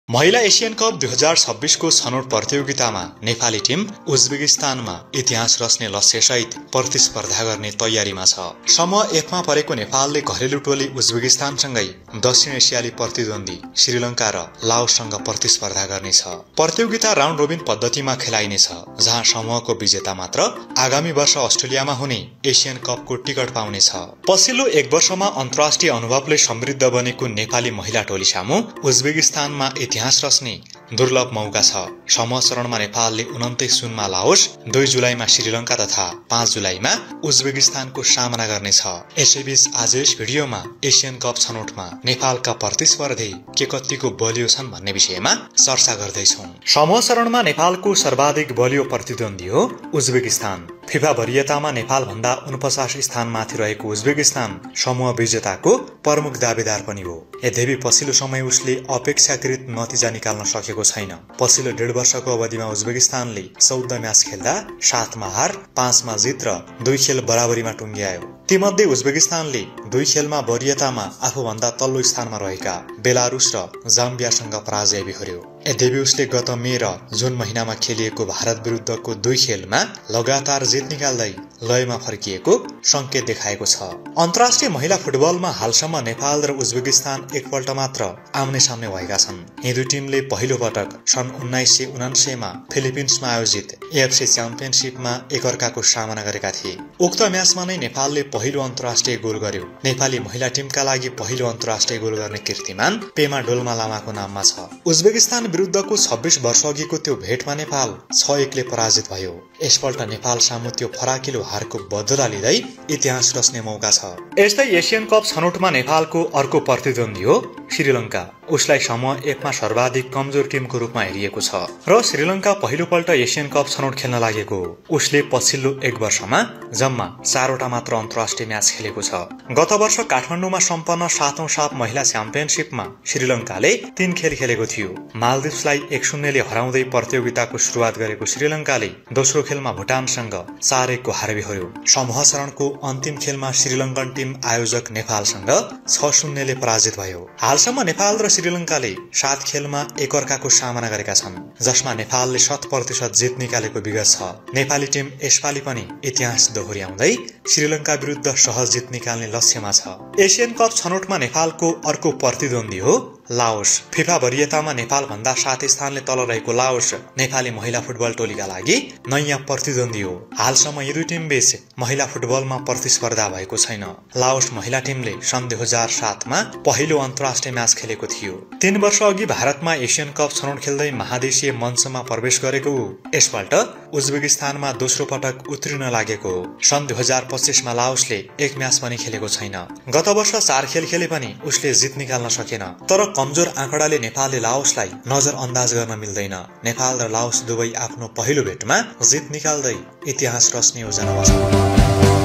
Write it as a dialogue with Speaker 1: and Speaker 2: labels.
Speaker 1: महिला Asian cup 2026 को छनौट प्रतियोगितामा नेपाली टिम उज्बेकिस्तानमा इतिहास रच्ने लक्ष्यसहित प्रतिस्पर्धा गर्ने तयारीमा छ। समूह एफमा परेको नेपालले घरेलु टोली उज्बेकिस्तानसँगै दक्षिण एसियाली प्रतिद्वन्दी श्रीलंका र लाओससँग प्रतिस्पर्धा गर्नेछ। प्रतियोगिता राउन्ड रोबिन पद्धतिमा खेलाइनेछ, जहाँ समूहको विजेता मात्र आगामी वर्ष अस्ट्रेलियामा हुने एशियन कपको टिकट पाउनेछ। पछिल्लो एक वर्षमा अन्तर्राष्ट्रिय अनुभवले समृद्ध बनेको नेपाली महिला टोली सामु उज्बेकिस्तानमा इतिहास रच्ने दुर्लभ मौका छ। समूह चरणमा नेपालले 29 जुनमा लाओस, 2 जुलाईमा श्रीलंका तथा 5 जुलाईमा उज्बेकिस्तानको सामना गर्नेछ। यसैबीच आज यस भिडियोमा एशियन कप छनौटमा नेपालका प्रतिस्पर्धी के कतिको बलियो छन् भन्ने विषयमा चर्चा गर्दैछौं। समूह चरणमा नेपालको सर्वाधिक बलियो प्रतिद्वन्दी हो उज्बेकिस्तान। फिफा वरियतामा नेपाल भन्दा 49 स्थानमाथि रहेको उज्बेकिस्तान समूह विजेताको प्रमुख दावेदार पनि हो। यद्यपि पछिल्लो समय उसले अपेक्षाकृत नतिजा निकाल्न सकेको छैन। पछिल्लो 1.5 वर्षको अवधिमा उज्बेकिस्तानले 14 म्याच खेल्दा 7 मा हार, 5 मा जित र 2 खेल बराबरीमा टुङ्ग्यायो। तीमध्ये उज्बेकिस्तानले 2 खेलमा वरियतामा आफूभन्दा तल्लो स्थानमा रहेका बेलारुस र जाम्बियासँग पराजय बिहोर्यो। यद्यपि उसले गत मे र जुन महिनामा खेलिएको भारत विरुद्धको 2 खेलमा लगातार जित निकाल्दै लयमा फर्किएको संकेत देखाएको छ। अन्तर्राष्ट्रिय महिला फुटबलमा हालसम्म नेपाल र उज्बेकिस्तान एकपल्ट मात्र आम्ने सामने भएका छन्। यी दुई टिमले पहिलो पटक सन् 1979 मा फिलिपिन्समा आयोजित एएफसी च्याम्पियनशिपमा एकअर्काको सामना गरेका थिए। उक्त म्याचमा नै नेपालले पहिलो अन्तर्राष्ट्रिय गोल गर्यो। नेपाली महिला टिमका लागि पहिलो अन्तर्राष्ट्रिय गोल गर्ने कीर्तिमान पेमा डोल्मा लामाको नाममा छ। उज्बेकिस्तान विरुद्धको 26 वर्ष अघिको त्यो भेटमा नेपाल 6-1 ले पराजित भयो। यसपल्ट नेपाल सामु त्यो फराकिलो हारको बदला लिँदै इतिहास रच्ने मौका छ। यस्तै एशियन कप छनौटमा नेपालको अर्को प्रतिद्वन्दी हो श्रीलंका। उसलाई समूह एफमा सर्वाधिक कमजोर टिमको रूपमा हेरिएको छ र श्रीलंका पहिलो पल्ट एशियन कप छनौट खेल्न लागेको हो। उसले पछिल्लो 1 वर्षमा जम्मा 4 वटा मात्र अन्तर्राष्ट्रिय म्याच खेलेको छ। गत वर्ष काठमाडौँमा सम्पन्न 7औं साफ महिला च्याम्पियनशिपमा श्रीलंकाले 3 खेल खेलेको थियो। मालदिप्सलाई 1-0 ले हराउँदै प्रतियोगिताको सुरुवात गरेको श्रीलंकाले दोस्रो खेलमा भुटानसँग 4-1 को हार बिहोर्यो। समूह चरणको अन्तिम खेलमा श्रीलङ्कन टिम आयोजक नेपालसँग 6-0 ले पराजित भयो। हालसम्म नेपाल र श्रीलंकाले 7 खेलमा एकअर्काको सामना गरेका छन्, जसमा नेपालले 100% जित निकालेको विगत छ। नेपाली टिम यसपालि पनि इतिहास दोहोर्याउँदै श्रीलंका विरुद्ध सहज जित निकाल्ने लक्ष्यमा छ। एशियन कप छनौटमा नेपालको अर्को प्रतिद्वन्दी हो लाओस। फिफा वरियतामा नेपाल भन्दा 7 स्थानले तल रहेको लाओस नेपाली महिला फुटबल टोलीका लागि नयाँ प्रतिद्वन्दी हो। हालसम्म यी दुई टिम बीच महिला फुटबलमा प्रतिस्पर्धा भएको छैन। लाओस महिला टिमले सन् 2007 मा पहिलो अन्तर्राष्ट्रिय म्याच खेलेको थियो। 3 वर्ष अघि भारतमा एशियन कप छनौट खेल्दै महादेशीय मञ्चमा प्रवेश गरेको हो। यसपल्ट उज्बेकिस्तानमा दोस्रो पटक उत्रिन लागेको हो। सन् 2025 मा लाओसले 1 म्याच पनि खेलेको छैन। गत वर्ष 4 खेल खेले पनि उसले जित निकाल्न सकेन। तर कमजोर आँकडाले नेपालले लाओसलाई नजर अन्दाज गर्न मिल्दैन। नेपाल र लाओस दुवै आफ्नो पहिलो भेटमा जित निकाल्दै इतिहास रच्ने योजनामा छन्।